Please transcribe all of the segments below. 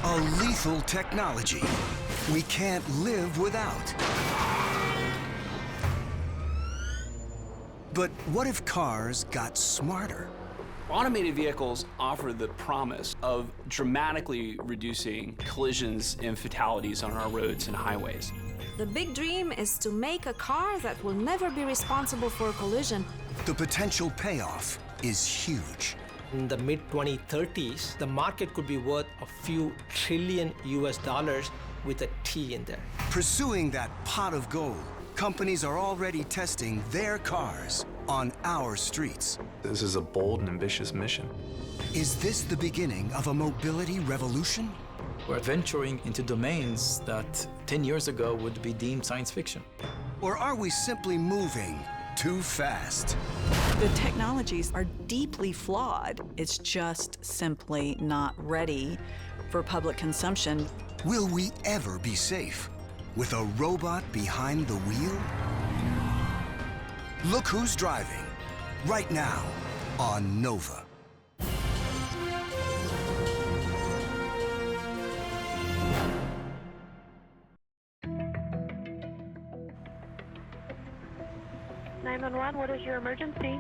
A lethal technology we can't live without. But what if cars got smarter? Automated vehicles offer the promise of dramatically reducing collisions and fatalities on our roads and highways. The big dream is to make a car that will never be responsible for a collision. The potential payoff is huge. In the mid-2030s, the market could be worth a few trillion US dollars with a T in there. Pursuing that pot of gold, companies are already testing their cars on our streets. This is a bold and ambitious mission. Is this the beginning of a mobility revolution? We're venturing into domains that 10 years ago would be deemed science fiction. Or are we simply moving too fast? The technologies are deeply flawed. It's just simply not ready for public consumption. Will we ever be safe with a robot behind the wheel? Look Who's Driving, right now on Nova. What is your emergency?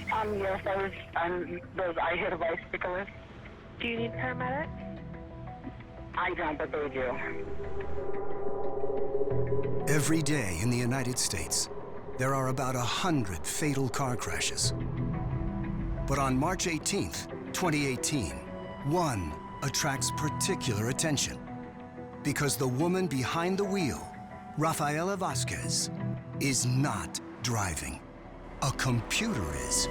Yes, I hit a bicyclist. Do you need paramedics? I don't, but they do. Every day in the United States, there are about 100 fatal car crashes. But on March 18th, 2018, one attracts particular attention because the woman behind the wheel, Rafaela Vasquez, is not driving. A computer is.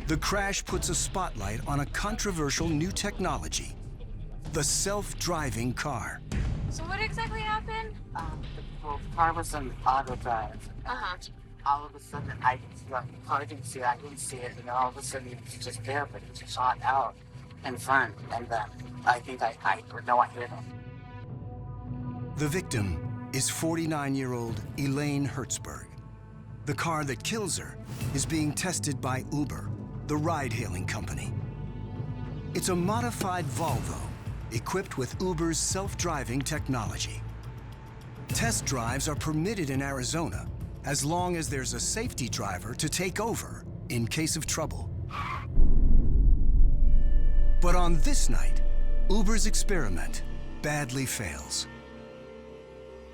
The crash puts a spotlight on a controversial new technology, the self-driving car. So what exactly happened? The car was in auto drive. All of a sudden, I didn't see it, and all of a sudden it was just there, but it just shot out in front, and then I think I hit him. The victim is 49-year-old Elaine Hertzberg. The car that kills her is being tested by Uber, the ride-hailing company. It's a modified Volvo equipped with Uber's self-driving technology. Test drives are permitted in Arizona as long as there's a safety driver to take over in case of trouble. But on this night, Uber's experiment badly fails.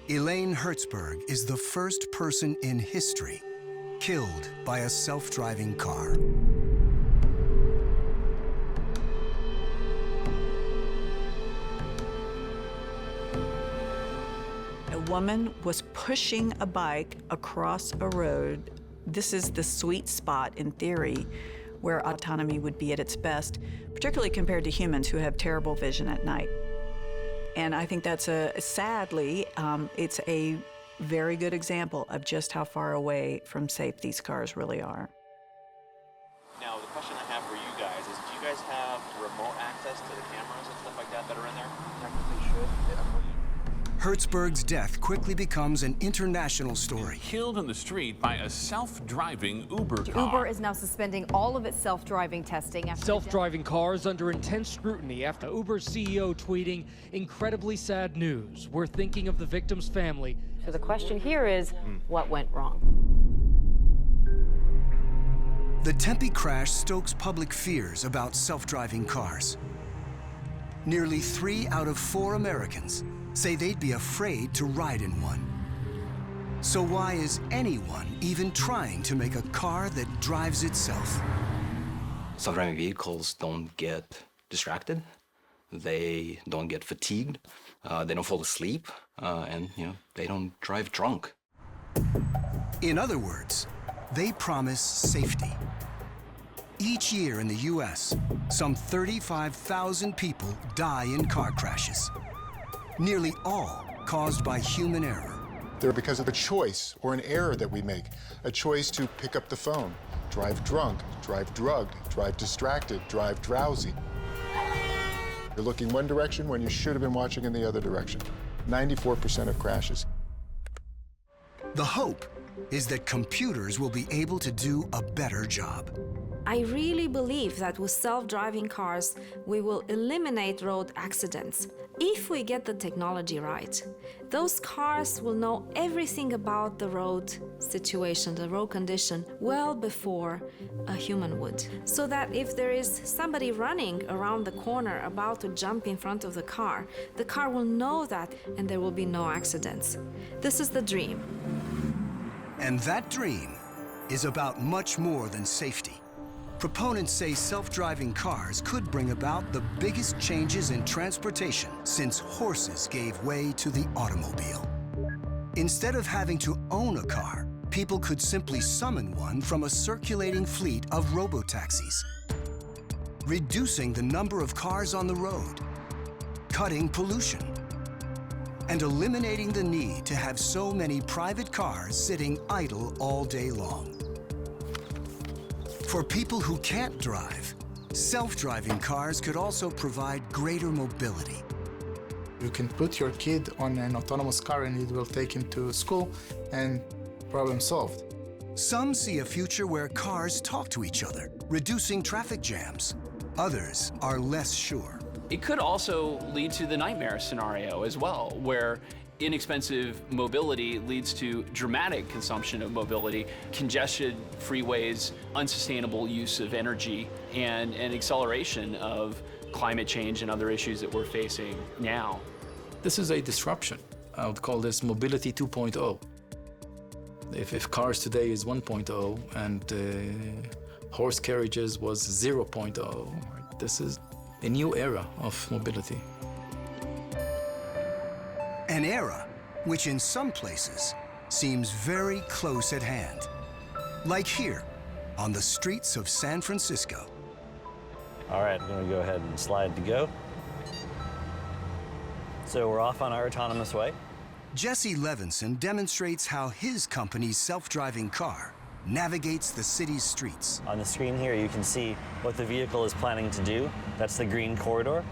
Elaine Hertzberg is the first person in history killed by a self-driving car. A woman was pushing a bike across a road. This is the sweet spot, in theory, where autonomy would be at its best, particularly compared to humans who have terrible vision at night. And I think that's sadly, it's a very good example of just how far away from safe these cars really are. Now, the question I have for you guys is, do you guys have remote access to the cameras and stuff like that that are in there? Technically should. Hertzberg's death quickly becomes an international story. Killed in the street by a self-driving Uber car. Uber is now suspending all of its self-driving testing. Self-driving cars under intense scrutiny after Uber's CEO tweeting, "Incredibly sad news. We're thinking of the victim's family." So the question here is, what went wrong? The Tempe crash stokes public fears about self-driving cars. Nearly 3 out of 4 Americans say they'd be afraid to ride in one. So why is anyone even trying to make a car that drives itself? Self-driving vehicles don't get distracted. They don't get fatigued. They don't fall asleep. And, they don't drive drunk. In other words, they promise safety. Each year in the US, some 35,000 people die in car crashes. Nearly all caused by human error. They're because of a choice or an error that we make. A choice to pick up the phone, drive drunk, drive drugged, drive distracted, drive drowsy. You're looking one direction when you should have been watching in the other direction. 94% of crashes. The hope is that computers will be able to do a better job. I really believe that with self-driving cars, we will eliminate road accidents if we get the technology right. Those cars will know everything about the road situation, the road condition, well before a human would. So that if there is somebody running around the corner about to jump in front of the car will know that and there will be no accidents. This is the dream. And that dream is about much more than safety. Proponents say self-driving cars could bring about the biggest changes in transportation since horses gave way to the automobile. Instead of having to own a car, people could simply summon one from a circulating fleet of robo-taxis, reducing the number of cars on the road, cutting pollution, and eliminating the need to have so many private cars sitting idle all day long. For people who can't drive, self-driving cars could also provide greater mobility. You can put your kid on an autonomous car and it will take him to school and problem solved. Some see a future where cars talk to each other, reducing traffic jams. Others are less sure. It could also lead to the nightmare scenario as well, where inexpensive mobility leads to dramatic consumption of mobility, congested freeways, unsustainable use of energy, and an acceleration of climate change and other issues that we're facing now. This is a disruption. I would call this mobility 2.0. If cars today is 1.0 and horse carriages was 0.0, this is a new era of mobility. An era which in some places seems very close at hand. Like here, on the streets of San Francisco. All right, I'm gonna go ahead and slide to go. So we're off on our autonomous way. Jesse Levinson demonstrates how his company's self-driving car navigates the city's streets. On the screen here, you can see what the vehicle is planning to do. That's the green corridor.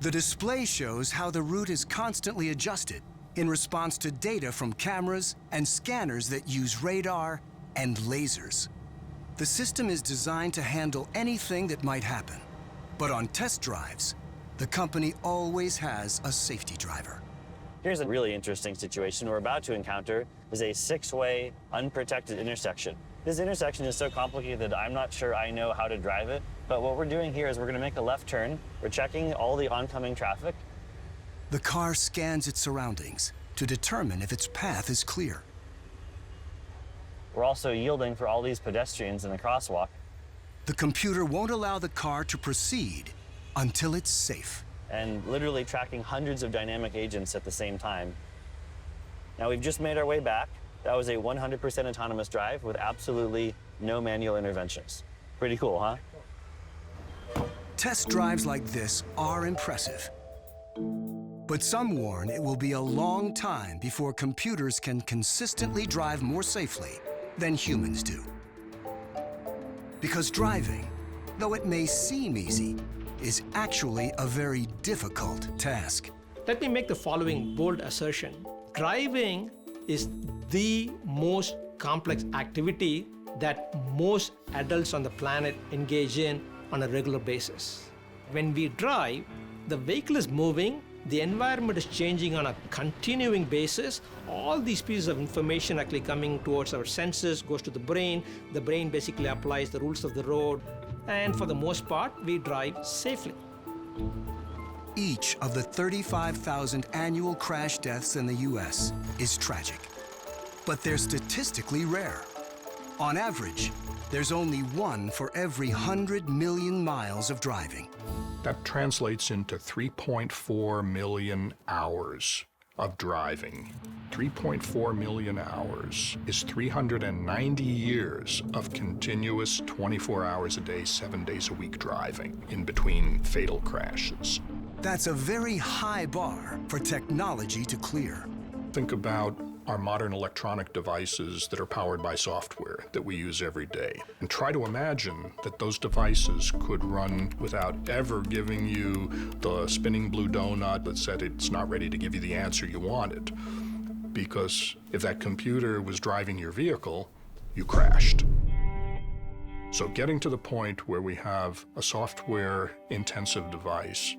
The display shows how the route is constantly adjusted in response to data from cameras and scanners that use radar and lasers. The system is designed to handle anything that might happen. But on test drives, the company always has a safety driver. Here's a really interesting situation we're about to encounter is a 6-way unprotected intersection. This intersection is so complicated that I'm not sure I know how to drive it, but what we're doing here is we're gonna make a left turn. We're checking all the oncoming traffic. The car scans its surroundings to determine if its path is clear. We're also yielding for all these pedestrians in the crosswalk. The computer won't allow the car to proceed until it's safe. And literally tracking hundreds of dynamic agents at the same time. Now we've just made our way back. That was a 100% autonomous drive with absolutely no manual interventions. Pretty cool, huh? Test drives like this are impressive. But some warn it will be a long time before computers can consistently drive more safely than humans do. Because driving, though it may seem easy, is actually a very difficult task. Let me make the following bold assertion. Driving is the most complex activity that most adults on the planet engage in on a regular basis. When we drive, the vehicle is moving, the environment is changing on a continuing basis. All these pieces of information actually coming towards our senses, goes to the brain basically applies the rules of the road, and for the most part, we drive safely. Each of the 35,000 annual crash deaths in the US is tragic, but they're statistically rare. On average, there's only one for every 100 million miles of driving. That translates into 3.4 million hours of driving. 3.4 million hours is 390 years of continuous 24 hours a day, 7 days a week driving in between fatal crashes. That's a very high bar for technology to clear. Think about our modern electronic devices that are powered by software that we use every day. And try to imagine that those devices could run without ever giving you the spinning blue donut that said it's not ready to give you the answer you wanted. Because if that computer was driving your vehicle, you crashed. So getting to the point where we have a software-intensive device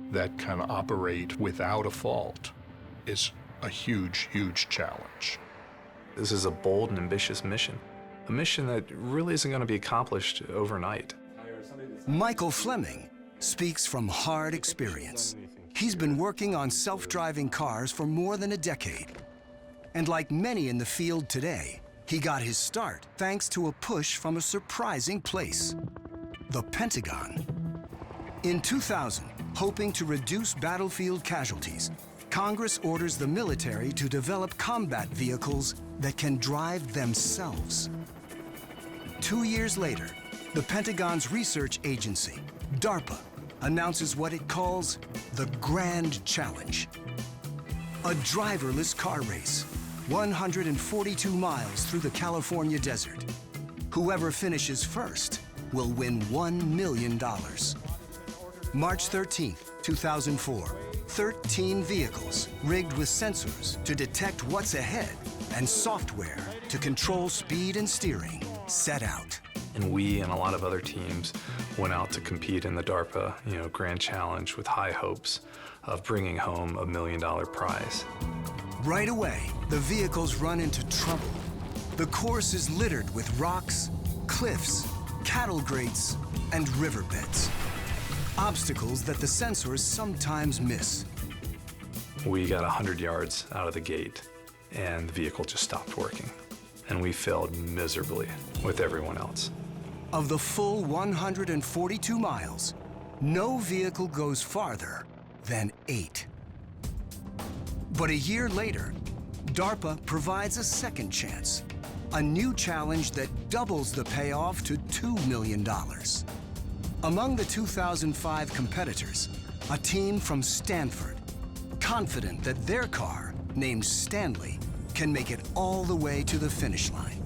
that can operate without a fault is a huge, huge challenge. This is a bold and ambitious mission, a mission that really isn't going to be accomplished overnight. Michael Fleming speaks from hard experience. He's been working on self-driving cars for more than a decade. And like many in the field today, he got his start thanks to a push from a surprising place, the Pentagon. In 2000, hoping to reduce battlefield casualties, Congress orders the military to develop combat vehicles that can drive themselves. 2 years later, the Pentagon's research agency, DARPA, announces what it calls the Grand Challenge. A driverless car race, 142 miles through the California desert. Whoever finishes first will win $1 million. March 13, 2004, 13 vehicles rigged with sensors to detect what's ahead and software to control speed and steering set out. And we and a lot of other teams went out to compete in the DARPA, Grand Challenge with high hopes of bringing home $1 million prize. Right away, the vehicles run into trouble. The course is littered with rocks, cliffs, cattle grates, and riverbeds. Obstacles that the sensors sometimes miss. We got 100 yards out of the gate, and the vehicle just stopped working. And we failed miserably with everyone else. Of the full 142 miles, no vehicle goes farther than 8. But a year later, DARPA provides a second chance, a new challenge that doubles the payoff to $2 million. Among the 2005 competitors, a team from Stanford, confident that their car, named Stanley, can make it all the way to the finish line.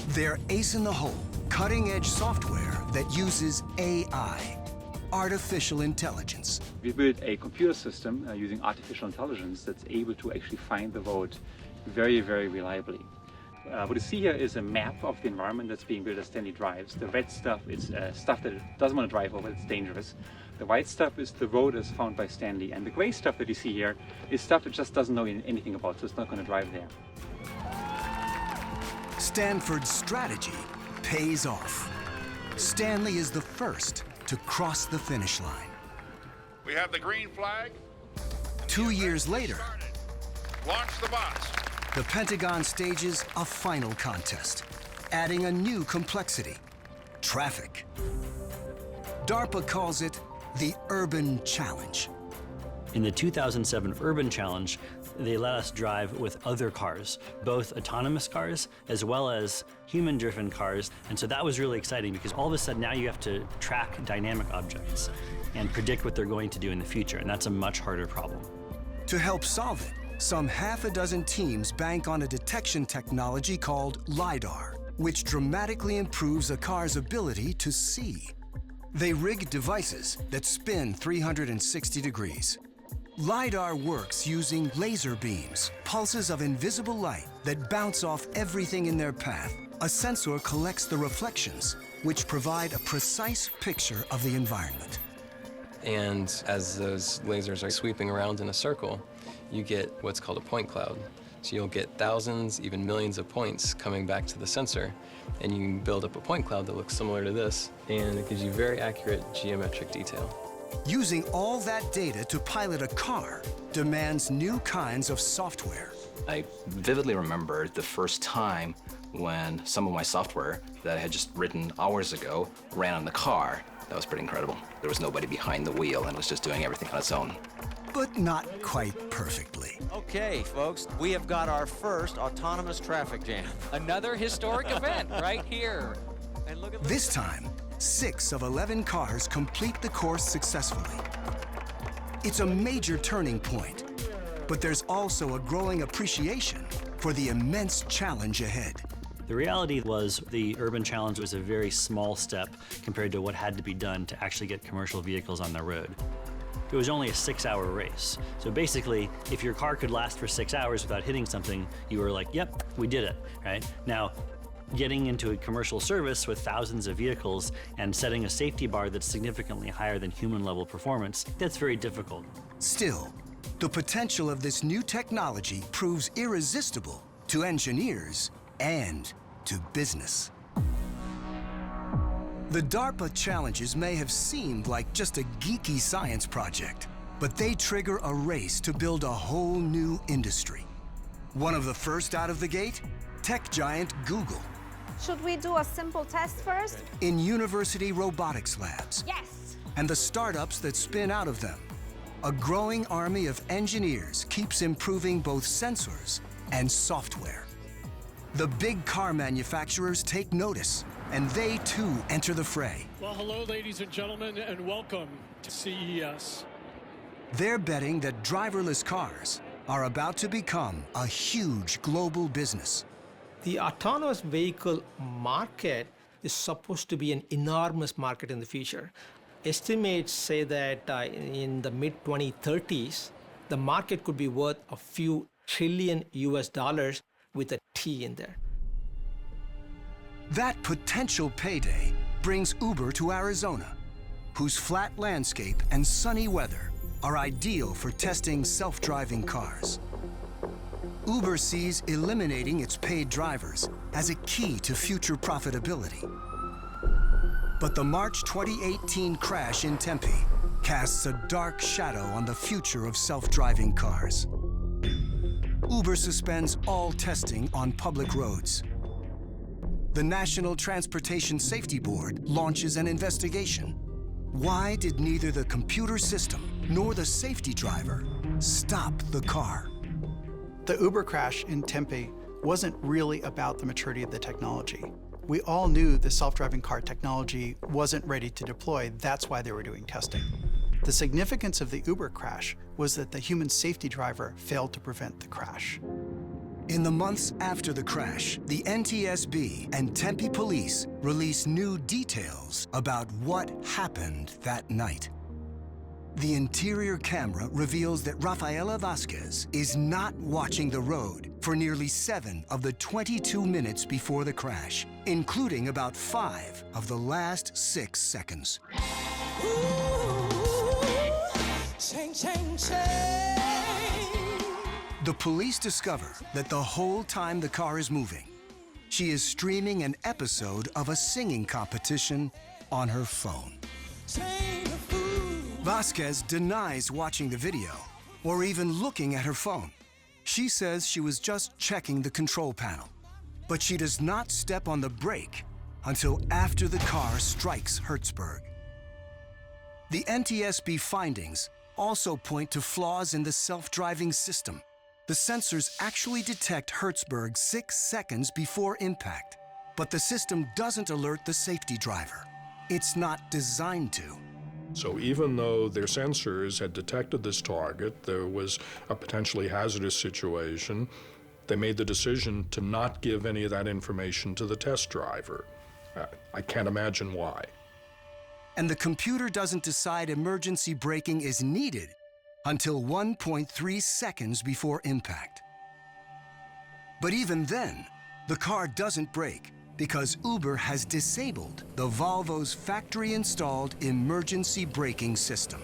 They're ace-in-the-hole, cutting-edge software that uses AI, artificial intelligence. We built a computer system using artificial intelligence that's able to actually find the road very, very reliably. What you see here is a map of the environment that's being built as Stanley drives. The red stuff is stuff that it doesn't want to drive over, it's dangerous. The white stuff is the road as found by Stanley. And the gray stuff that you see here is stuff it just doesn't know anything about, so it's not going to drive there. Stanford's strategy pays off. Stanley is the first to cross the finish line. We have the green flag. 2 years later, Launch the bots. the Pentagon stages a final contest, adding a new complexity, traffic. DARPA calls it the Urban Challenge. In the 2007 Urban Challenge, they let us drive with other cars, both autonomous cars as well as human-driven cars. And so that was really exciting because all of a sudden now you have to track dynamic objects and predict what they're going to do in the future, and that's a much harder problem. To help solve it, some half a dozen teams bank on a detection technology called LiDAR, which dramatically improves a car's ability to see. They rig devices that spin 360 degrees. LiDAR works using laser beams, pulses of invisible light that bounce off everything in their path. A sensor collects the reflections, which provide a precise picture of the environment. And as those lasers are sweeping around in a circle, you get what's called a point cloud. So you'll get thousands, even millions of points coming back to the sensor, and you can build up a point cloud that looks similar to this, and it gives you very accurate geometric detail. Using all that data to pilot a car demands new kinds of software. I vividly remember the first time when some of my software that I had just written hours ago ran on the car. That was pretty incredible. There was nobody behind the wheel and it was just doing everything on its own. But not quite perfectly. Okay, folks, we have got our first autonomous traffic jam. Another historic event right here. And look at This time, 6 of 11 cars complete the course successfully. It's a major turning point, but there's also a growing appreciation for the immense challenge ahead. The reality was the Urban Challenge was a very small step compared to what had to be done to actually get commercial vehicles on the road. It was only a 6-hour race. So basically, if your car could last for 6 hours without hitting something, you were like, yep, we did it, right? Now, Getting into a commercial service with thousands of vehicles and setting a safety bar that's significantly higher than human-level performance, that's very difficult. Still, the potential of this new technology proves irresistible to engineers and to business. The DARPA challenges may have seemed like just a geeky science project, but they trigger a race to build a whole new industry. One of the first out of the gate? Tech giant Google. Should we do a simple test first? In university robotics labs. Yes! And the startups that spin out of them. A growing army of engineers keeps improving both sensors and software. The big car manufacturers take notice, and they too enter the fray. Well, hello, ladies and gentlemen, and welcome to CES. They're betting that driverless cars are about to become a huge global business. The autonomous vehicle market is supposed to be an enormous market in the future. Estimates say that in the mid-2030s, the market could be worth a few trillion US dollars with a T in there. That potential payday brings Uber to Arizona, whose flat landscape and sunny weather are ideal for testing self-driving cars. Uber sees eliminating its paid drivers as a key to future profitability. But the March 2018 crash in Tempe casts a dark shadow on the future of self-driving cars. Uber suspends all testing on public roads. The National Transportation Safety Board launches an investigation. Why did neither the computer system nor the safety driver stop the car? The Uber crash in Tempe wasn't really about the maturity of the technology. We all knew the self-driving car technology wasn't ready to deploy. That's why they were doing testing. The significance of the Uber crash was that the human safety driver failed to prevent the crash. In the months after the crash, the NTSB and Tempe police released new details about what happened that night. The interior camera reveals that Rafaela Vasquez is not watching the road for nearly 7 of the 22 minutes before the crash, including about 5 of the last 6 seconds. The police discover that the whole time the car is moving, she is streaming an episode of a singing competition on her phone. Vasquez denies watching the video or even looking at her phone. She says she was just checking the control panel, but she does not step on the brake until after the car strikes Hertzberg. The NTSB findings also point to flaws in the self-driving system. The sensors actually detect Hertzberg 6 seconds before impact, but the system doesn't alert the safety driver. It's not designed to. So even though their sensors had detected this target, there was a potentially hazardous situation, they made the decision to not give any of that information to the test driver. I can't imagine why. And the computer doesn't decide emergency braking is needed until 1.3 seconds before impact. But even then, the car doesn't brake because Uber has disabled the Volvo's factory-installed emergency braking system.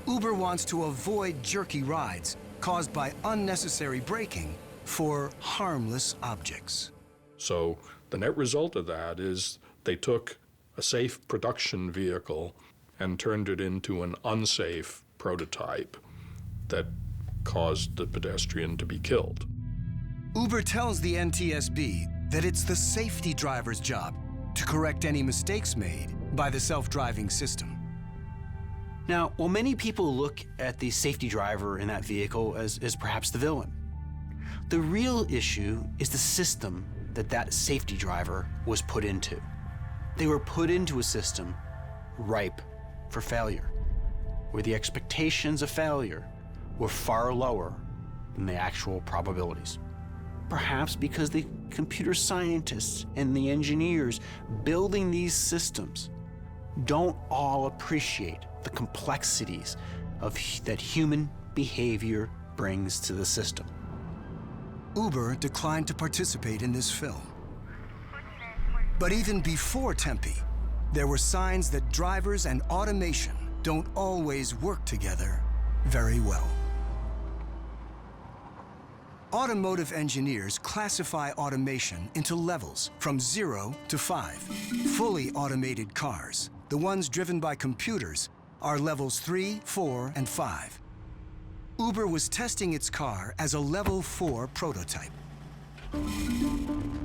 Uber wants to avoid jerky rides caused by unnecessary braking for harmless objects. So the net result of that is they took a safe production vehicle and turned it into an unsafe prototype that caused the pedestrian to be killed. Uber tells the NTSB that it's the safety driver's job to correct any mistakes made by the self-driving system. Now, while many people look at the safety driver in that vehicle as perhaps the villain, the real issue is the system that safety driver was put into. They were put into a system ripe for failure, where the expectations of failure were far lower than the actual probabilities. Perhaps because the computer scientists and the engineers building these systems don't all appreciate the complexities that human behavior brings to the system. Uber declined to participate in this film. But even before Tempe, there were signs that drivers and automation don't always work together very well. Automotive engineers classify automation into levels from 0 to 5. Fully automated cars, the ones driven by computers, are levels 3, 4, and 5. Uber was testing its car as a level 4 prototype.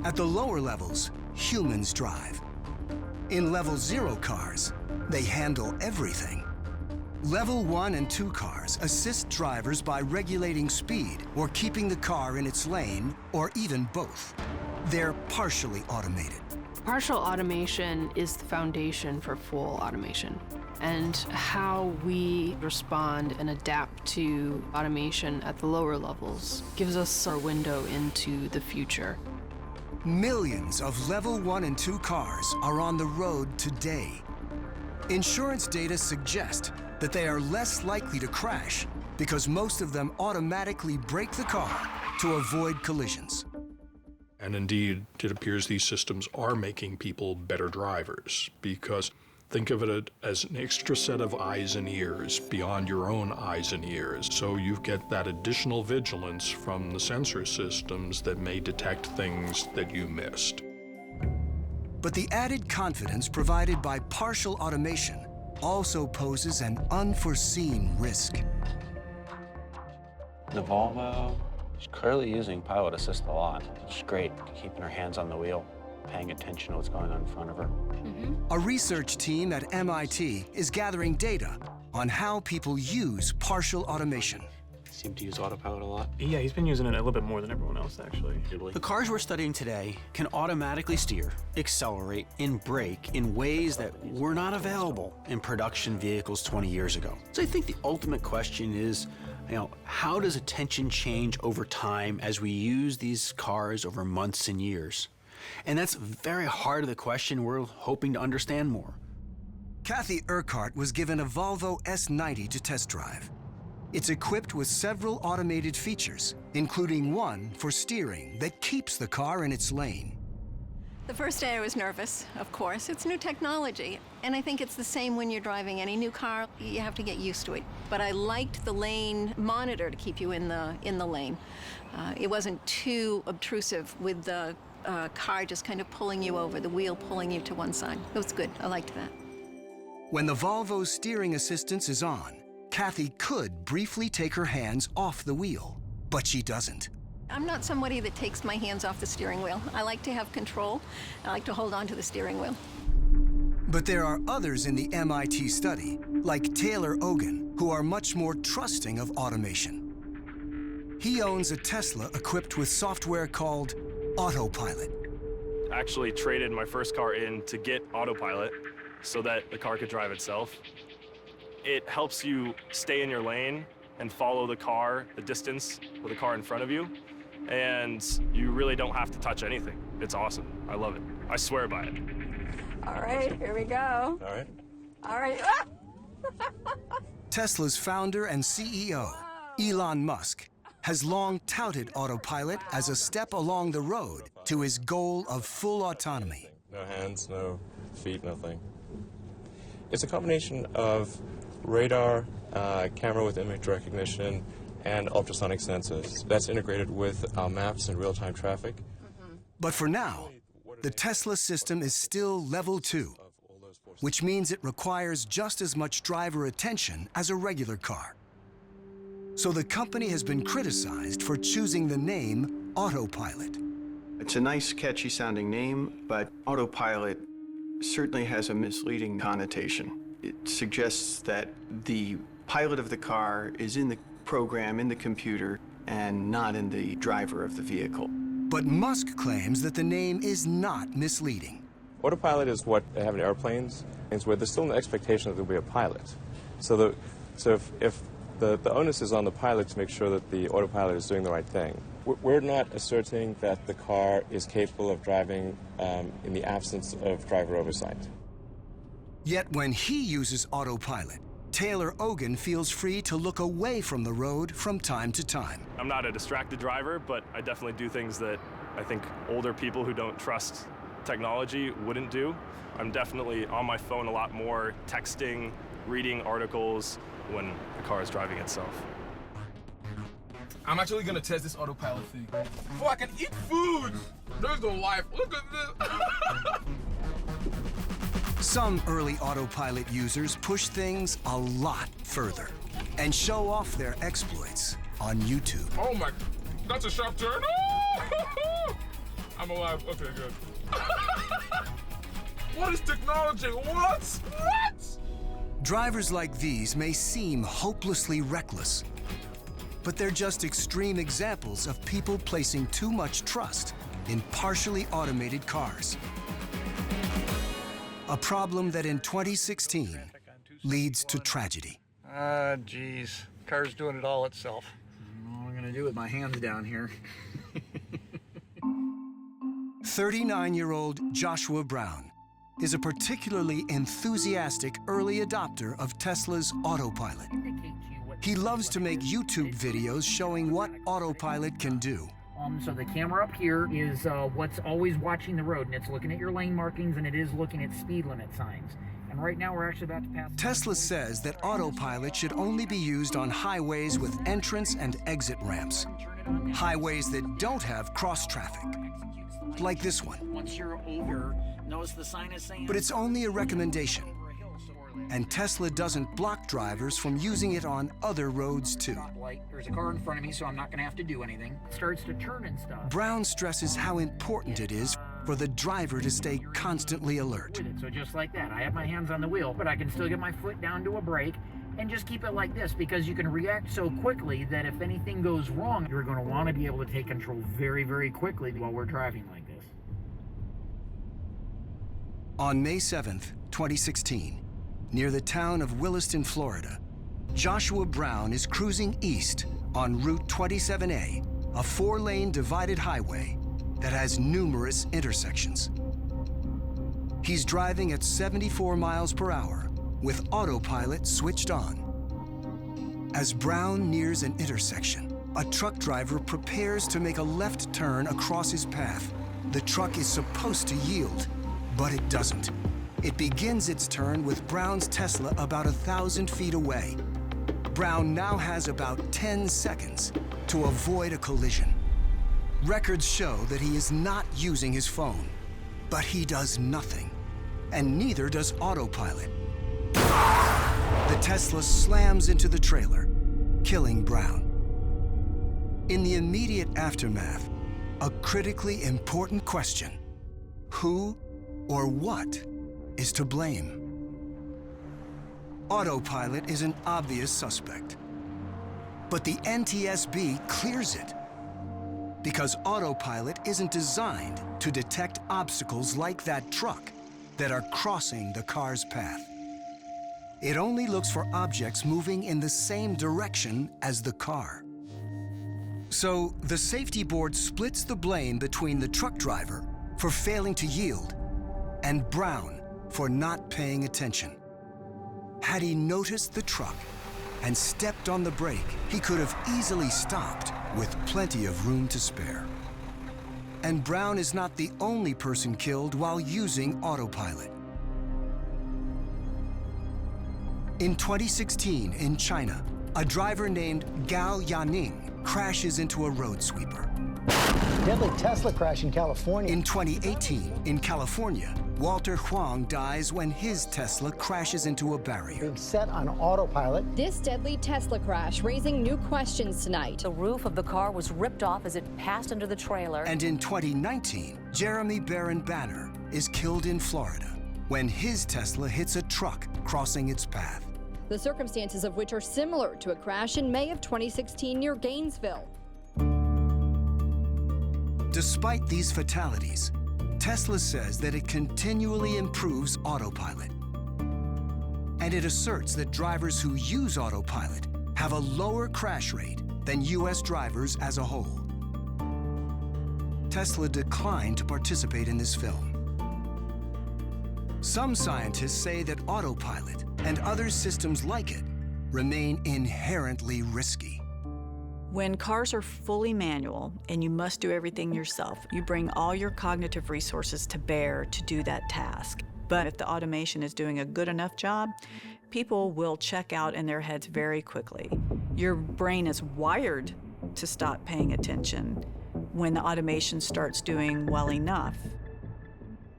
At the lower levels, humans drive. In level 0 cars, they handle everything. Level 1 and 2 cars assist drivers by regulating speed or keeping the car in its lane, or even both. They're partially automated. Partial automation is the foundation for full automation. And how we respond and adapt to automation at the lower levels gives us our window into the future. Millions of level 1 and 2 cars are on the road today. Insurance data suggest that they are less likely to crash because most of them automatically brake the car to avoid collisions. And indeed, it appears these systems are making people better drivers, because think of it as an extra set of eyes and ears beyond your own eyes and ears. So you get that additional vigilance from the sensor systems that may detect things that you missed. But the added confidence provided by partial automation also poses an unforeseen risk. The Volvo is clearly using pilot assist a lot. It's great, keeping her hands on the wheel, paying attention to what's going on in front of her. A research team at MIT is gathering data on how people use partial automation. Seem to use Autopilot a lot. Yeah, he's been using it a little bit more than everyone else, actually. The cars we're studying today can automatically steer, accelerate, and brake in ways that were not available in production vehicles 20 years ago. So I think the ultimate question is, how does attention change over time as we use these cars over months and years? And that's very hard of the question we're hoping to understand more. Kathy Urquhart was given a Volvo S90 to test drive. It's equipped with several automated features, including one for steering that keeps the car in its lane. The first day I was nervous, of course. It's new technology, and I think it's the same when you're driving any new car. You have to get used to it. But I liked the lane monitor to keep you in the lane. It wasn't too obtrusive with the car just kind of pulling you over, the wheel pulling you to one side. It was good. I liked that. When the Volvo's steering assistance is on, Kathy could briefly take her hands off the wheel, but she doesn't. I'm not somebody that takes my hands off the steering wheel. I like to have control. I like to hold on to the steering wheel. But there are others in the MIT study, like Taylor Ogan, who are much more trusting of automation. He owns a Tesla equipped with software called Autopilot. I actually traded my first car in to get Autopilot so that the car could drive itself. It helps you stay in your lane and follow the car, the distance with the car in front of you, and you really don't have to touch anything. It's awesome. I love it. I swear by it. All right, here we go. All right. All right. Tesla's founder and CEO, Elon Musk, has long touted Autopilot as a step along the road to his goal of full autonomy. No hands, no feet, nothing. It's a combination of radar, camera with image recognition, and ultrasonic sensors. That's integrated with our maps and real-time traffic. But for now, the Tesla system is still level 2, which means it requires just as much driver attention as a regular car. So the company has been criticized for choosing the name Autopilot. It's a nice, catchy-sounding name, but Autopilot certainly has a misleading connotation. It suggests that the pilot of the car is in the program, in the computer, and not in the driver of the vehicle. But Musk claims that the name is not misleading. Autopilot is what they have in airplanes, is where there's still an expectation that there'll be a pilot. So if the onus is on the pilot to make sure that the autopilot is doing the right thing. We're not asserting that the car is capable of driving in the absence of driver oversight. Yet when he uses Autopilot, Taylor Ogan feels free to look away from the road from time to time. I'm not a distracted driver, but I definitely do things that I think older people who don't trust technology wouldn't do. I'm definitely on my phone a lot more, texting, reading articles when the car is driving itself. I'm actually gonna test this autopilot thing. Oh, I can eat food! There's no life. Look at this. Some early autopilot users push things a lot further and show off their exploits on YouTube. Oh my, that's a sharp turn. I'm alive. Okay, good. What is technology? What? Drivers like these may seem hopelessly reckless, but they're just extreme examples of people placing too much trust in partially automated cars. A problem that in 2016 leads to tragedy. Geez. Car's doing it all itself. What am I gonna do with my hands down here? 39-year-old Joshua Brown is a particularly enthusiastic early adopter of Tesla's Autopilot. He loves to make YouTube videos showing what Autopilot can do. So the camera up here is what's always watching the road, and it's looking at your lane markings, and it is looking at speed limit signs. And right now we're actually about to pass. Tesla says that Autopilot should only be used on highways with entrance and exit ramps. Highways that don't have cross traffic, like this one. Once you're over, notice the sign is saying. But it's only a recommendation. And Tesla doesn't block drivers from using it on other roads too. There's a car in front of me, so I'm not gonna have to do anything. It starts to turn and stuff. Brown stresses how important it is for the driver to stay constantly alert. So just like that, I have my hands on the wheel, but I can still get my foot down to a brake and just keep it like this, because you can react so quickly that if anything goes wrong, you're gonna wanna be able to take control very, very quickly while we're driving like this. On May 7th, 2016, near the town of Williston, Florida, Joshua Brown is cruising east on Route 27A, a 4-lane divided highway that has numerous intersections. He's driving at 74 miles per hour with Autopilot switched on. As Brown nears an intersection, a truck driver prepares to make a left turn across his path. The truck is supposed to yield, but it doesn't. It begins its turn with Brown's Tesla about 1,000 feet away. Brown now has about 10 seconds to avoid a collision. Records show that he is not using his phone, but he does nothing, and neither does Autopilot. The Tesla slams into the trailer, killing Brown. In the immediate aftermath, a critically important question: who or what is to blame? Autopilot is an obvious suspect, but the NTSB clears it because Autopilot isn't designed to detect obstacles like that truck that are crossing the car's path. It only looks for objects moving in the same direction as the car. So the safety board splits the blame between the truck driver for failing to yield and Brown for not paying attention. Had he noticed the truck and stepped on the brake, he could have easily stopped with plenty of room to spare. And Brown is not the only person killed while using Autopilot. In 2016, in China, a driver named Gao Yaning crashes into a road sweeper. Deadly Tesla crash in California. In 2018, in California, Walter Huang dies when his Tesla crashes into a barrier. Being set on autopilot. This deadly Tesla crash raising new questions tonight. The roof of the car was ripped off as it passed under the trailer. And in 2019, Jeremy Barron Banner is killed in Florida when his Tesla hits a truck crossing its path. The circumstances of which are similar to a crash in May of 2016 near Gainesville. Despite these fatalities, Tesla says that it continually improves Autopilot. And it asserts that drivers who use Autopilot have a lower crash rate than US drivers as a whole. Tesla declined to participate in this film. Some scientists say that Autopilot and other systems like it remain inherently risky. When cars are fully manual and you must do everything yourself, you bring all your cognitive resources to bear to do that task. But if the automation is doing a good enough job, people will check out in their heads very quickly. Your brain is wired to stop paying attention when the automation starts doing well enough.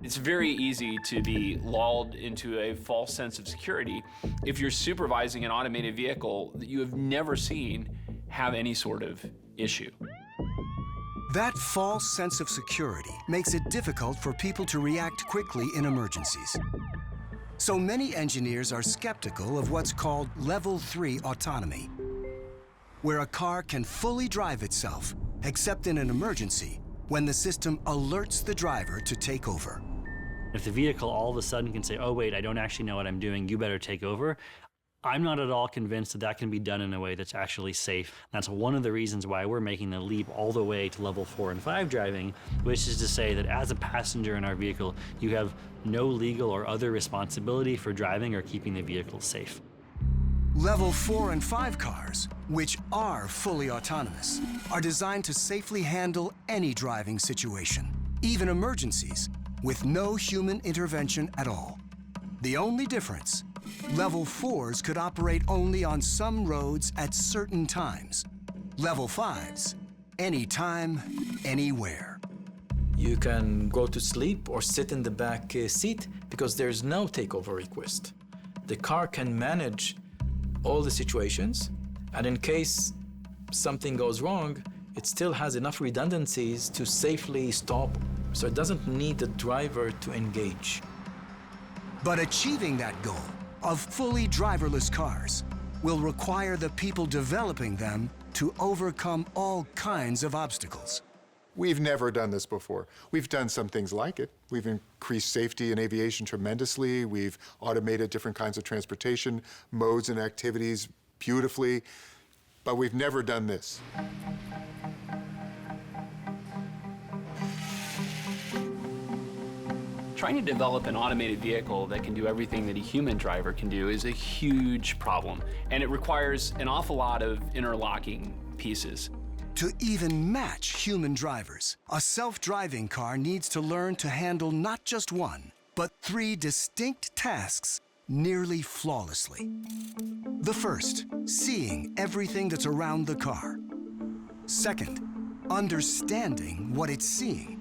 It's very easy to be lulled into a false sense of security if you're supervising an automated vehicle that you have never seen have any sort of issue. That false sense of security makes it difficult for people to react quickly in emergencies. So many engineers are skeptical of what's called Level 3 autonomy, where a car can fully drive itself, except in an emergency, when the system alerts the driver to take over. If the vehicle all of a sudden can say, oh wait, I don't actually know what I'm doing, you better take over, I'm not at all convinced that that can be done in a way that's actually safe. That's one of the reasons why we're making the leap all the way to level 4 and 5 driving, which is to say that as a passenger in our vehicle, you have no legal or other responsibility for driving or keeping the vehicle safe. Level 4 and 5 cars, which are fully autonomous, are designed to safely handle any driving situation, even emergencies, with no human intervention at all. The only difference, Level 4s could operate only on some roads at certain times. Level 5s, anytime, anywhere. You can go to sleep or sit in the back seat because there's no takeover request. The car can manage all the situations, and in case something goes wrong, it still has enough redundancies to safely stop, so it doesn't need the driver to engage. But achieving that goal of fully driverless cars will require the people developing them to overcome all kinds of obstacles. We've never done this before. We've done some things like it. We've increased safety in aviation tremendously. We've automated different kinds of transportation modes and activities beautifully, but we've never done this. Trying to develop an automated vehicle that can do everything that a human driver can do is a huge problem, and it requires an awful lot of interlocking pieces. To even match human drivers, a self-driving car needs to learn to handle not just one, but 3 distinct tasks nearly flawlessly. The first, seeing everything that's around the car. Second, understanding what it's seeing.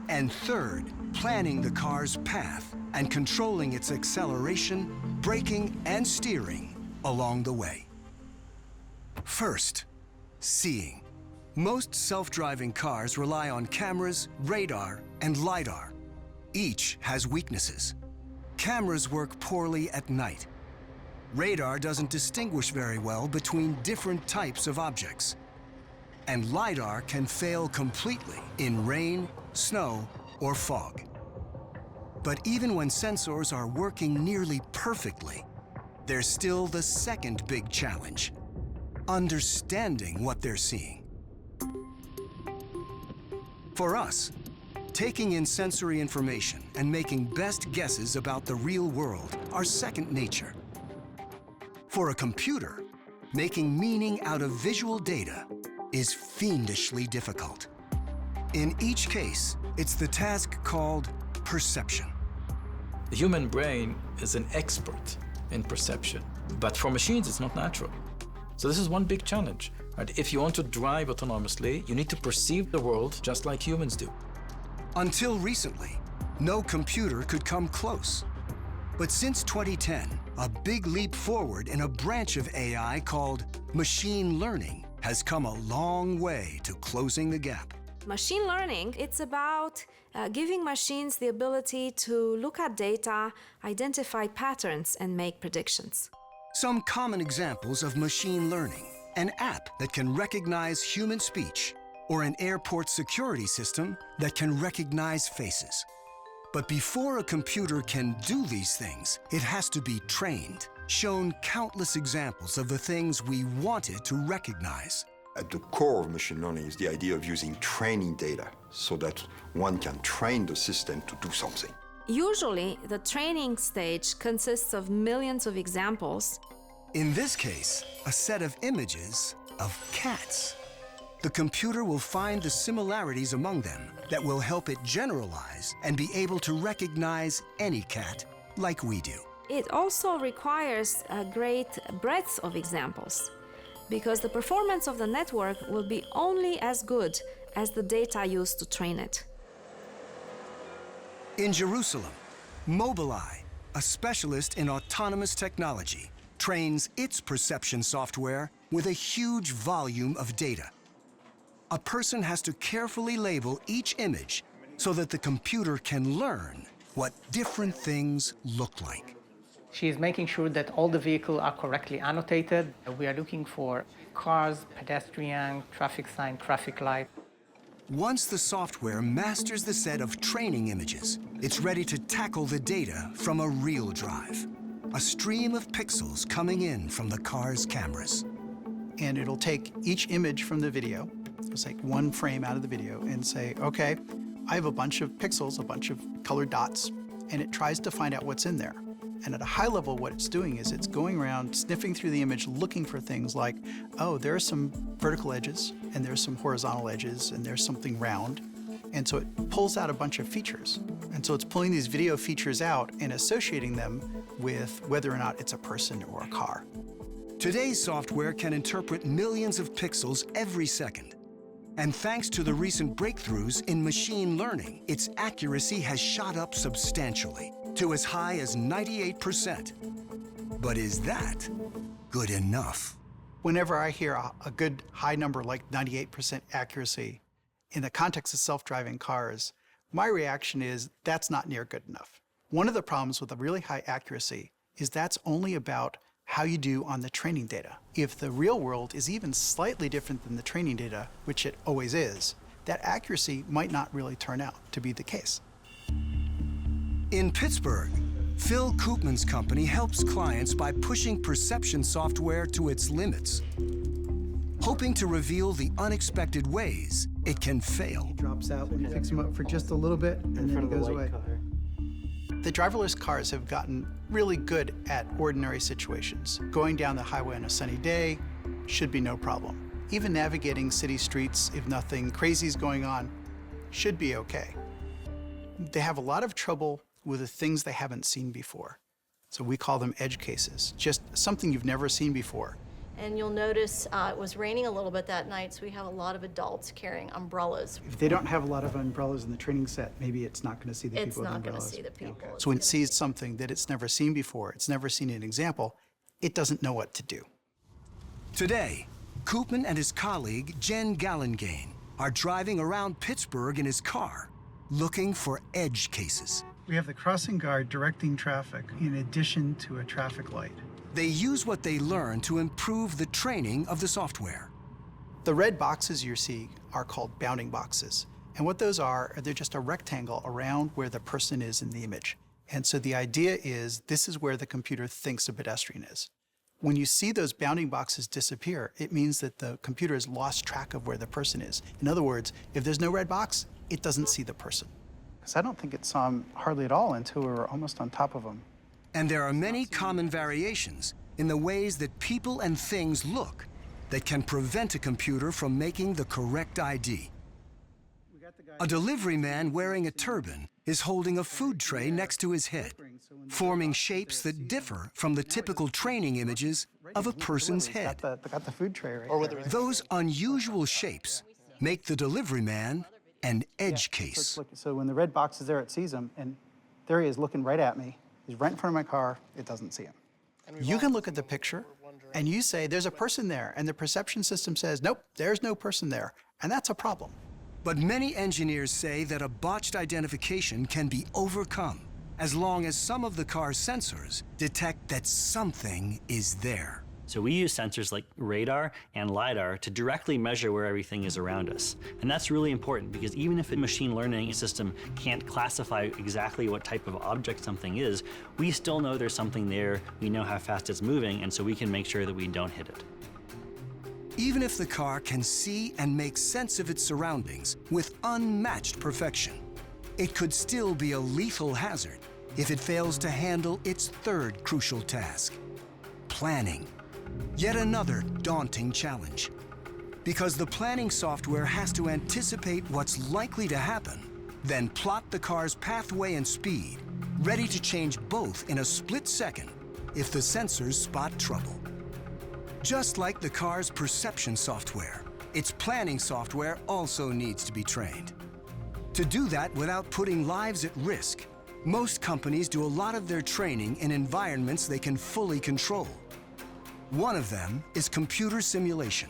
And third, planning the car's path and controlling its acceleration, braking, and steering along the way. First, seeing. Most self-driving cars rely on cameras, radar, and LiDAR. Each has weaknesses. Cameras work poorly at night. Radar doesn't distinguish very well between different types of objects. And LiDAR can fail completely in rain, snow, or fog. But even when sensors are working nearly perfectly, there's still the second big challenge: understanding what they're seeing. For us, taking in sensory information and making best guesses about the real world are second nature. For a computer, making meaning out of visual data is fiendishly difficult. In each case, it's the task called perception. The human brain is an expert in perception, but for machines, it's not natural. So this is one big challenge. Right? If you want to drive autonomously, you need to perceive the world just like humans do. Until recently, no computer could come close. But since 2010, a big leap forward in a branch of AI called machine learning has come a long way to closing the gap. Machine learning, it's about giving machines the ability to look at data, identify patterns, and make predictions. Some common examples of machine learning: an app that can recognize human speech, or an airport security system that can recognize faces. But before a computer can do these things, it has to be trained, shown countless examples of the things we want it to recognize. At the core of machine learning is the idea of using training data so that one can train the system to do something. Usually, the training stage consists of millions of examples. In this case, a set of images, of cats. The computer will find the similarities among them that will help it generalize and be able to recognize any cat like we do. It also requires a great breadth of examples, because the performance of the network will be only as good as the data used to train it. In Jerusalem, Mobileye, a specialist in autonomous technology, trains its perception software with a huge volume of data. A person has to carefully label each image so that the computer can learn what different things look like. She is making sure that all the vehicles are correctly annotated. We are looking for cars, pedestrian, traffic sign, traffic light. Once the software masters the set of training images, it's ready to tackle the data from a real drive, a stream of pixels coming in from the car's cameras. And it'll take each image from the video, it's like one frame out of the video, and say, okay, I have a bunch of pixels, a bunch of colored dots, and it tries to find out what's in there. And at a high level, what it's doing is it's going around, sniffing through the image, looking for things like, oh, there are some vertical edges, and there's some horizontal edges, and there's something round. And so it pulls out a bunch of features. And so it's pulling these video features out and associating them with whether or not it's a person or a car. Today's software can interpret millions of pixels every second. And thanks to the recent breakthroughs in machine learning, its accuracy has shot up substantially to as high as 98%. But is that good enough? Whenever I hear a good high number like 98% accuracy in the context of self-driving cars, my reaction is that's not near good enough. One of the problems with a really high accuracy is that's only about how you do on the training data. If the real world is even slightly different than the training data, which it always is, that accuracy might not really turn out to be the case. In Pittsburgh, Phil Koopman's company helps clients by pushing perception software to its limits, hoping to reveal the unexpected ways it can fail. He drops out when you fix him up for just a little bit, and then he goes away. The driverless cars have gotten really good at ordinary situations. Going down the highway on a sunny day should be no problem. Even navigating city streets, if nothing crazy is going on, should be okay. They have a lot of trouble with the things they haven't seen before. So we call them edge cases, just something you've never seen before. And you'll notice it was raining a little bit that night, so we have a lot of adults carrying umbrellas. If they don't have a lot of umbrellas in the training set, maybe it's not going to see the people with umbrellas. It's not going to see the people. So when it sees something that it's never seen before, it's never seen an example, it doesn't know what to do. Today, Koopman and his colleague, Jen Gallengane, are driving around Pittsburgh in his car, looking for edge cases. We have the crossing guard directing traffic in addition to a traffic light. They use what they learn to improve the training of the software. The red boxes you see are called bounding boxes. And what those are, they're just a rectangle around where the person is in the image. And so the idea is this is where the computer thinks a pedestrian is. When you see those bounding boxes disappear, it means that the computer has lost track of where the person is. In other words, if there's no red box, it doesn't see the person. Because I don't think it saw him hardly at all until we were almost on top of him. And there are many common variations in the ways that people and things look that can prevent a computer from making the correct ID. A delivery man wearing a turban is holding a food tray next to his head, forming shapes that differ from the typical training images of a person's head. Got the food tray right there. Those unusual shapes make the delivery man an edge case. So when the red box is there, it sees him, and there he is looking right at me. He's right in front of my car. It doesn't see him. You can look at the picture, and you say, there's a person there, and the perception system says, nope, there's no person there, and that's a problem. But many engineers say that a botched identification can be overcome as long as some of the car's sensors detect that something is there. So we use sensors like radar and LiDAR to directly measure where everything is around us. And that's really important because even if a machine learning system can't classify exactly what type of object something is, we still know there's something there, we know how fast it's moving, and so we can make sure that we don't hit it. Even if the car can see and make sense of its surroundings with unmatched perfection, it could still be a lethal hazard if it fails to handle its third crucial task: planning. Yet another daunting challenge. because the planning software has to anticipate what's likely to happen, then plot the car's pathway and speed, ready to change both in a split second if the sensors spot trouble. Just like the car's perception software, its planning software also needs to be trained. To do that without putting lives at risk, most companies do a lot of their training in environments they can fully control. One of them is computer simulation.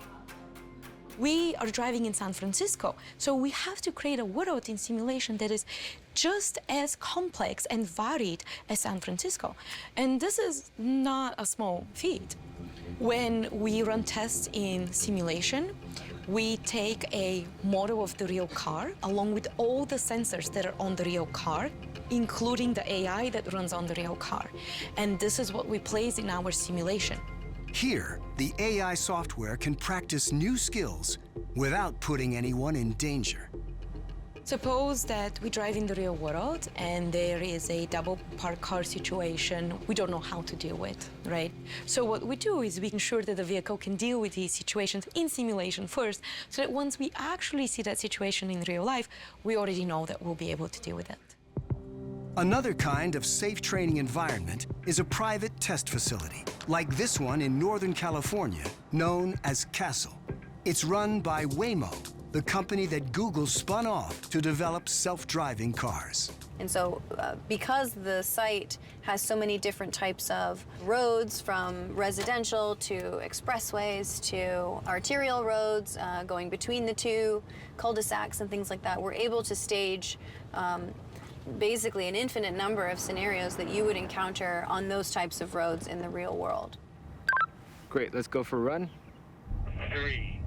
We are driving in San Francisco, so we have to create a world in simulation that is just as complex and varied as San Francisco. And this is not a small feat. When we run tests in simulation, we take a model of the real car, along with all the sensors that are on the real car, including the AI that runs on the real car. And this is what we place in our simulation. Here, the AI software can practice new skills without putting anyone in danger. Suppose that we drive in the real world and there is a double parked car situation we don't know how to deal with, right? So what we do is we ensure that the vehicle can deal with these situations in simulation first, so that once we actually see that situation in real life, we already know that we'll be able to deal with it. Another kind of safe training environment is a private test facility, like this one in Northern California, known as Castle. It's run by Waymo, the company that Google spun off to develop self-driving cars. And so because the site has so many different types of roads, from residential to expressways to arterial roads, going between the two, cul-de-sacs and things like that, we're able to stage basically an infinite number of scenarios that you would encounter on those types of roads in the real world. Great, let's go for a run. 3,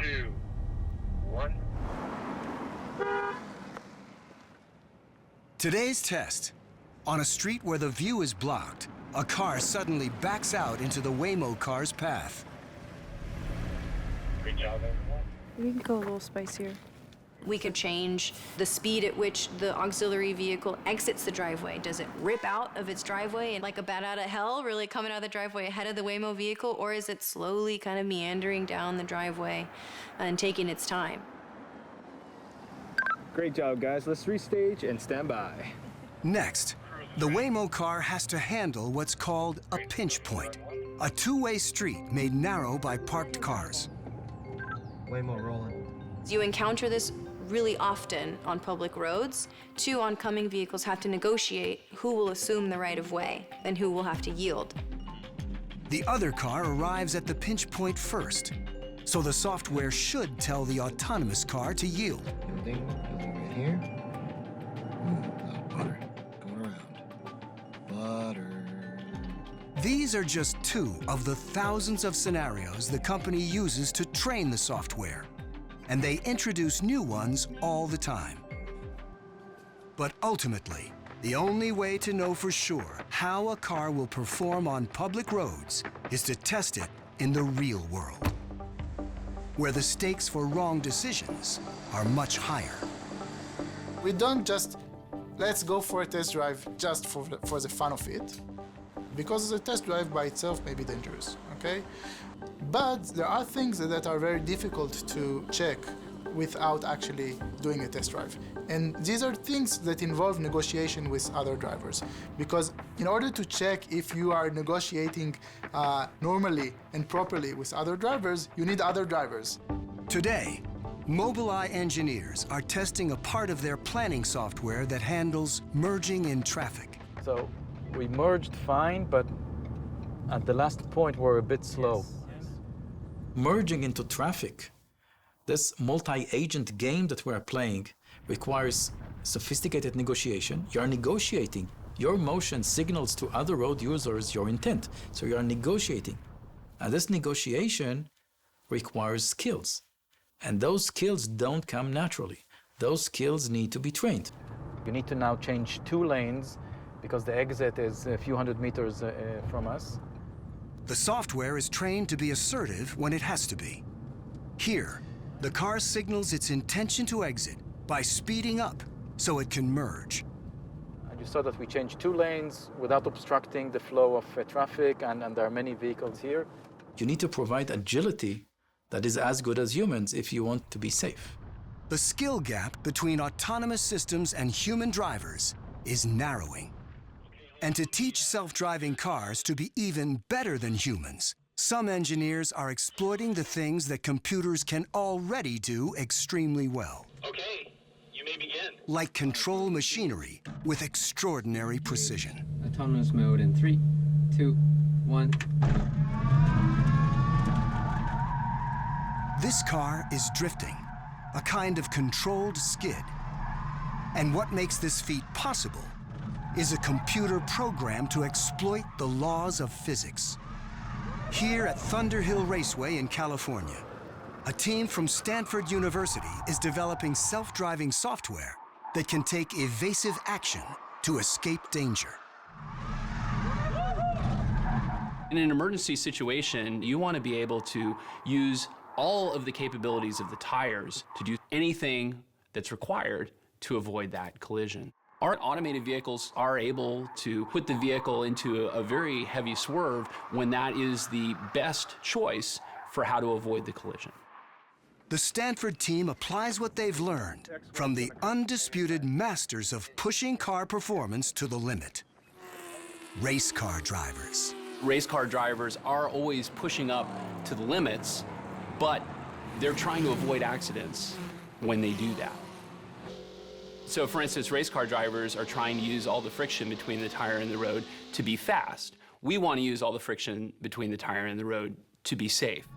2, 1. Today's test. On a street where the view is blocked, a car suddenly backs out into the Waymo car's path. Great job, everyone. We can go a little spicier. We could change the speed at which the auxiliary vehicle exits the driveway. Does it rip out of its driveway and like a bat out of hell, really coming out of the driveway ahead of the Waymo vehicle, or is it slowly kind of meandering down the driveway and taking its time? Great job, guys. Let's restage and stand by. Next, the Waymo car has to handle what's called a pinch point, a two-way street made narrow by parked cars. Waymo rolling. You encounter this really often on public roads. Two oncoming vehicles have to negotiate who will assume the right of way and who will have to yield. The other car arrives at the pinch point first, so the software should tell the autonomous car to yield. Building right here. Butter going around. Butter. These are just two of the thousands of scenarios the company uses to train the software, and they introduce new ones all the time. But ultimately, the only way to know for sure how a car will perform on public roads is to test it in the real world, where the stakes for wrong decisions are much higher. We don't just, let's go for a test drive just for the fun of it, because the test drive by itself may be dangerous, okay? But there are things that are very difficult to check without actually doing a test drive. And these are things that involve negotiation with other drivers. Because in order to check if you are negotiating normally and properly with other drivers, you need other drivers. Today, Mobileye engineers are testing a part of their planning software that handles merging in traffic. So we merged fine, but at the last point we're a bit slow. Merging into traffic, this multi-agent game that we're playing requires sophisticated negotiation. You're negotiating. Your motion signals to other road users your intent. So you're negotiating. And this negotiation requires skills. And those skills don't come naturally. Those skills need to be trained. You need to now change 2 lanes because the exit is a few hundred meters from us. The software is trained to be assertive when it has to be. Here, the car signals its intention to exit by speeding up so it can merge. And you saw that we changed 2 lanes without obstructing the flow of traffic, and there are many vehicles here. You need to provide agility that is as good as humans if you want to be safe. The skill gap between autonomous systems and human drivers is narrowing. And to teach self-driving cars to be even better than humans, some engineers are exploiting the things that computers can already do extremely well. Okay, you may begin. Like control machinery with extraordinary precision. Autonomous mode in 3, 2, 1. This car is drifting, a kind of controlled skid. And what makes this feat possible is a computer program to exploit the laws of physics. Here at Thunderhill Raceway in California, a team from Stanford University is developing self-driving software that can take evasive action to escape danger. In an emergency situation, you want to be able to use all of the capabilities of the tires to do anything that's required to avoid that collision. Our automated vehicles are able to put the vehicle into a very heavy swerve when that is the best choice for how to avoid the collision. The Stanford team applies what they've learned from the undisputed masters of pushing car performance to the limit, race car drivers. Race car drivers are always pushing up to the limits, but they're trying to avoid accidents when they do that. So for instance, race car drivers are trying to use all the friction between the tire and the road to be fast. We want to use all the friction between the tire and the road to be safe.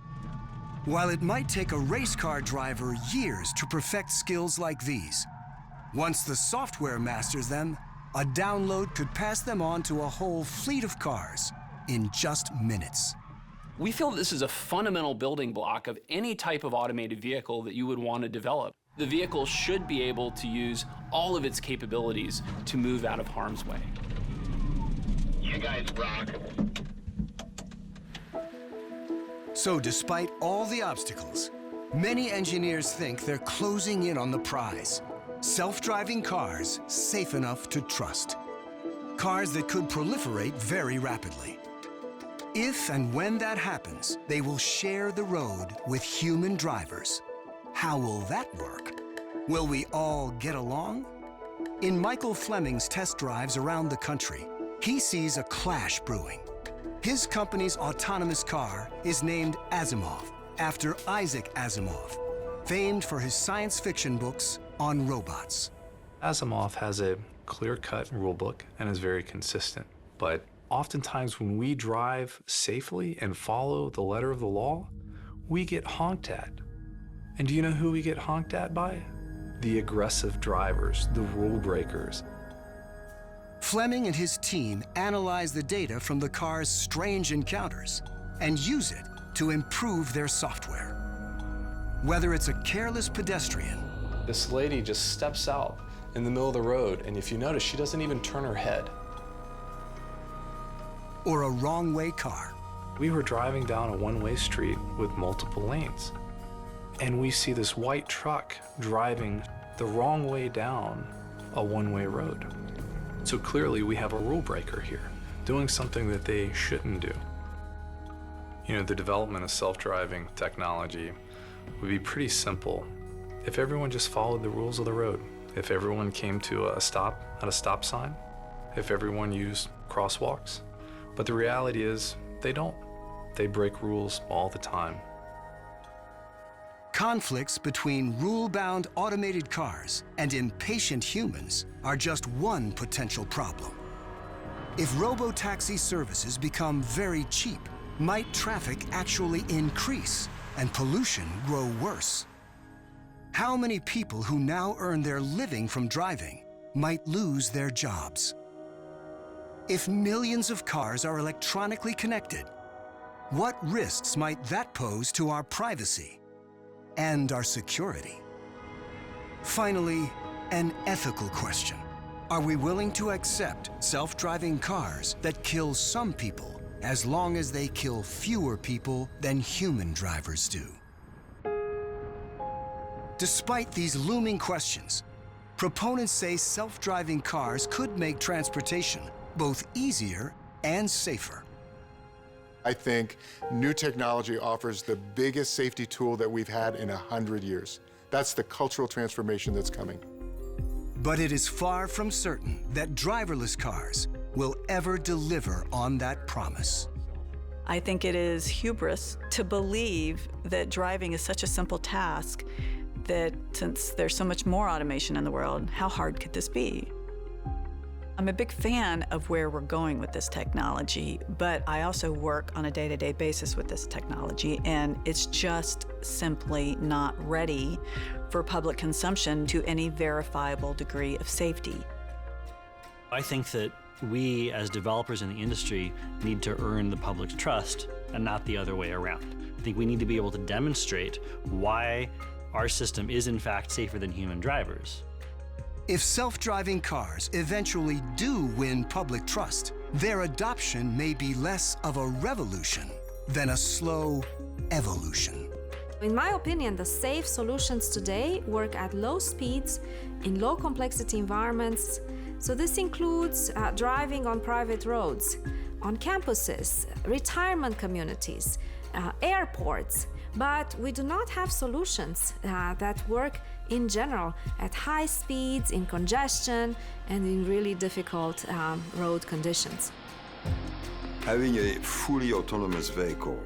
While it might take a race car driver years to perfect skills like these, once the software masters them, a download could pass them on to a whole fleet of cars in just minutes. We feel this is a fundamental building block of any type of automated vehicle that you would want to develop. The vehicle should be able to use all of its capabilities to move out of harm's way. You guys rock. So despite all the obstacles, many engineers think they're closing in on the prize. Self-driving cars safe enough to trust. Cars that could proliferate very rapidly. If and when that happens, they will share the road with human drivers. How will that work? Will we all get along? In Michael Fleming's test drives around the country, he sees a clash brewing. His company's autonomous car is named Asimov, after Isaac Asimov, famed for his science fiction books on robots. Asimov has a clear-cut rulebook and is very consistent, but oftentimes when we drive safely and follow the letter of the law, we get honked at. And do you know who we get honked at by? The aggressive drivers, the rule breakers. Fleming and his team analyze the data from the car's strange encounters and use it to improve their software. Whether it's a careless pedestrian, This lady just steps out in the middle of the road, and if you notice, she doesn't even turn her head. or a wrong-way car. We were driving down a one-way street with multiple lanes, and we see this white truck driving the wrong way down a one-way road. So clearly we have a rule breaker here, doing something that they shouldn't do. You know, the development of self-driving technology would be pretty simple if everyone just followed the rules of the road, if everyone came to a stop at a stop sign, if everyone used crosswalks. But the reality is they don't. They break rules all the time. Conflicts between rule-bound automated cars and impatient humans are just one potential problem. If robo-taxi services become very cheap, might traffic actually increase and pollution grow worse? How many people who now earn their living from driving might lose their jobs? If millions of cars are electronically connected, what risks might that pose to our privacy and our security? Finally, an ethical question. Are we willing to accept self-driving cars that kill some people as long as they kill fewer people than human drivers do? Despite these looming questions, proponents say self-driving cars could make transportation both easier and safer. I think new technology offers the biggest safety tool that we've had in 100 years. That's the cultural transformation that's coming. But it is far from certain that driverless cars will ever deliver on that promise. I think it is hubris to believe that driving is such a simple task that since there's so much more automation in the world, how hard could this be? I'm a big fan of where we're going with this technology, but I also work on a day-to-day basis with this technology, and it's just simply not ready for public consumption to any verifiable degree of safety. I think that we, as developers in the industry, need to earn the public's trust and not the other way around. I think we need to be able to demonstrate why our system is in fact safer than human drivers. If self-driving cars eventually do win public trust, their adoption may be less of a revolution than a slow evolution. In my opinion, the safe solutions today work at low speeds, in low complexity environments. So this includes driving on private roads, on campuses, retirement communities, airports. But we do not have solutions that work in general at high speeds, in congestion, and in really difficult road conditions. Having a fully autonomous vehicle,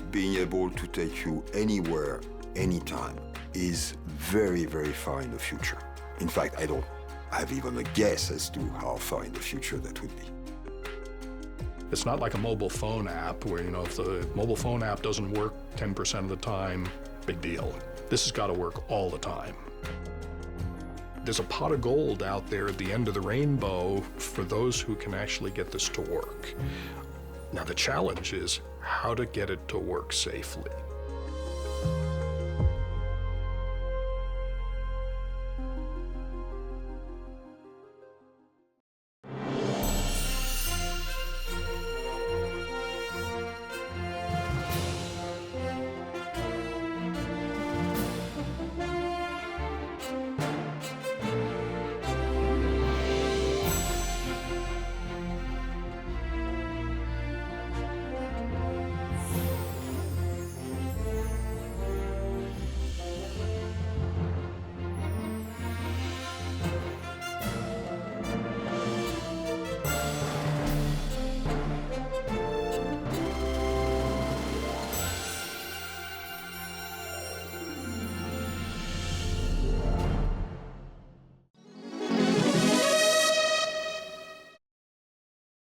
being able to take you anywhere, anytime, is very, very far in the future. In fact, I don't have even a guess as to how far in the future that would be. It's not like a mobile phone app where, if the mobile phone app doesn't work 10% of the time, big deal. This has got to work all the time. There's a pot of gold out there at the end of the rainbow for those who can actually get this to work. Now the challenge is how to get it to work safely.